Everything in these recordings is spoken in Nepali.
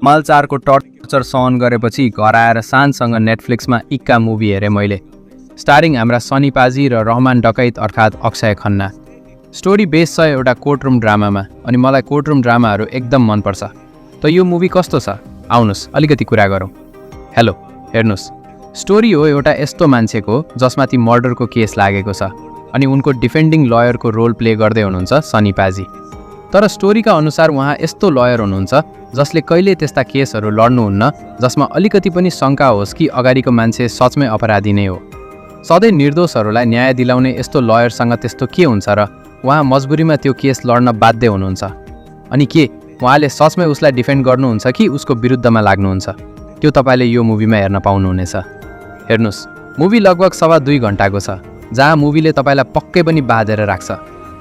माल 4 को टर्चर सहन गरेपछि घर आएर शानसँग नेटफ्लिक्समा इक्का मुभी हेरेँ मैले। स्टारिङ हाम्रा सनी पाजी र रहमान डकैत अर्थात् अक्षय खन्ना। स्टोरी बेस छ एउटा कोर्टरुम ड्रामामा अनि मलाई कोर्टरुम ड्रामाहरू एकदम मनपर्छ। त यो मुभी कस्तो छ आउनुहोस् अलिकति कुरा गरौँ। हेलो हेर्नुहोस्, स्टोरी हो एउटा यस्तो मान्छेको जसमाथि मर्डरको केस लागेको छ अनि उनको डिफेन्डिङ लयरको रोल प्ले गर्दै हुनुहुन्छ सनी पाजी। तर स्टोरीका अनुसार उहाँ यस्तो लयर हुनुहुन्छ जसले कहिले त्यस्ता केसहरू लड्नुहुन्न जसमा अलिकति पनि शङ्का होस् कि अगाडिको मान्छे सचमै अपराधी नै हो। सधैँ निर्दोषहरूलाई न्याय दिलाउने यस्तो लयरसँग त्यस्तो के हुन्छ र उहाँ मजबुरीमा त्यो केस लड्न बाध्य हुनुहुन्छ? अनि के उहाँले सचमै उसलाई डिफेन्ड गर्नुहुन्छ कि उसको विरुद्धमा लाग्नुहुन्छ? त्यो तपाईँले यो मुभीमा हेर्न पाउनुहुनेछ। हेर्नुहोस्, मुभी लगभग 2.5 घन्टाको छ, जहाँ मुभीले तपाईँलाई पक्कै पनि बाँधेर राख्छ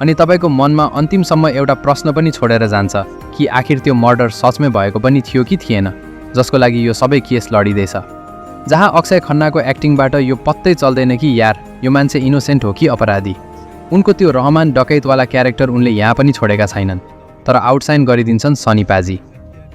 अनि तपाईँको मनमा अन्तिमसम्म एउटा प्रश्न पनि छोडेर जान्छ कि आखिर त्यो मर्डर सचमै भएको पनि थियो कि थिएन जसको लागि यो सबै केस लडिँदैछ। जहाँ अक्षय खन्नाको एक्टिङबाट यो पत्तै चल्दैन कि यार यो मान्छे इनोसेन्ट हो कि अपराधी। उनको त्यो रहमान डकैतवाला क्यारेक्टर उनले यहाँ पनि छोडेका छैनन्, तर आउटसाइन गरिदिन्छन् सनी पाजी।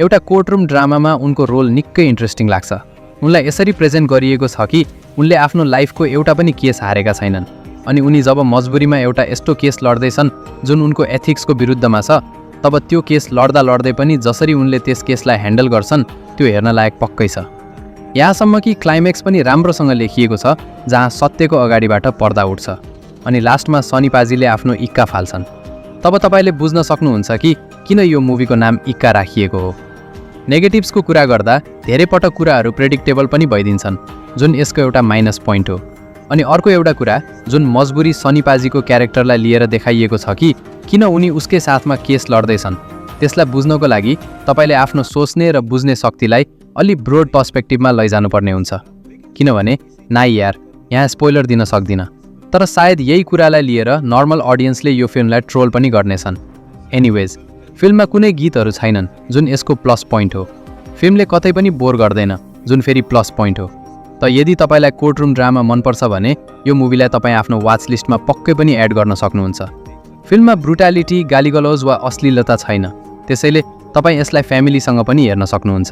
एउटा कोर्टरुम ड्रामामा उनको रोल निकै इन्ट्रेस्टिङ लाग्छ। उनलाई यसरी प्रेजेन्ट गरिएको छ कि उनले आफ्नो लाइफको एउटा पनि केस हारेका छैनन् अनि उनी जब मजबुरीमा एउटा यस्तो केस लड्दैछन् जुन उनको एथिक्सको विरुद्धमा छ, तब त्यो केस लड्दा लड्दै पनि जसरी उनले त्यस केसलाई ह्यान्डल गर्छन् त्यो हेर्न लायक पक्कै छ। यहाँसम्म कि क्लाइमेक्स पनि राम्रोसँग लेखिएको छ जहाँ सत्यको अगाडिबाट पर्दा उठ्छ अनि लास्टमा सनी पाजीले आफ्नो इक्का फाल्छन्। तब तपाईँले बुझ्न सक्नुहुन्छ कि किन यो मुभीको नाम इक्का राखिएको हो। नेगेटिभ्सको कुरा गर्दा धेरै पटक कुराहरू प्रेडिक्टेबल पनि भइदिन्छन् जुन यसको एउटा माइनस पोइन्ट हो। अनि अर्को एउटा कुरा जुन मजबुरी सनी पाजीको क्यारेक्टरलाई लिएर देखाइएको छ कि किन उनी उसकै साथमा केस लड्दैछन्, त्यसलाई बुझ्नको लागि तपाईँले आफ्नो सोच्ने र बुझ्ने शक्तिलाई अलि ब्रोड पर्सपेक्टिभमा लैजानुपर्ने हुन्छ। किनभने नाइ यार यहाँ स्पोइलर दिन सक्दिनँ, तर सायद यही कुरालाई लिएर नर्मल अडियन्सले यो फिल्मलाई ट्रोल पनि गर्नेछन्। एनिवेज, फिल्ममा कुनै गीतहरू छैनन् जुन यसको प्लस पोइन्ट हो। फिल्मले कतै पनि बोर गर्दैन जुन फेरि प्लस पोइन्ट हो। त यदि तपाईँलाई कोर्टरुम ड्रामा मनपर्छ भने यो मुभीलाई तपाईँ आफ्नो वाच लिस्टमा पक्कै पनि एड गर्न सक्नुहुन्छ। फिल्ममा ब्रुटालिटी, गालीगलौज वा अश्लीलता छैन, त्यसैले तपाईँ यसलाई फ्यामिलीसँग पनि हेर्न सक्नुहुन्छ।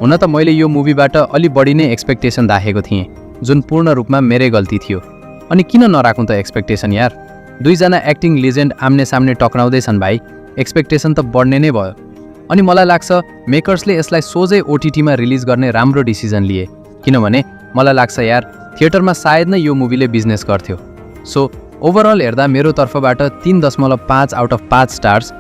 हुन त मैले यो मुभीबाट अलि बढी नै एक्सपेक्टेसन राखेको थिएँ जुन पूर्ण रूपमा मेरै गल्ती थियो। अनि किन नराखौँ त एक्सपेक्टेसन यार? दुईजना एक्टिङ लिजेन्ड आम्ने सामने टक्राउँदैछन् भाइ, एक्सपेक्टेसन त बढ्ने नै भयो। अनि मलाई लाग्छ मेकर्सले यसलाई सोझै ओटिटीमा रिलिज गर्ने राम्रो डिसिजन लिए, किनभने मलाई लाग्छ यार थिएटरमा सायद नै यो मुभीले बिजनेस गर्थ्यो। सो ओभरअल हेर्दा मेरो तर्फबाट 3.5 आउट अफ 5 स्टार्स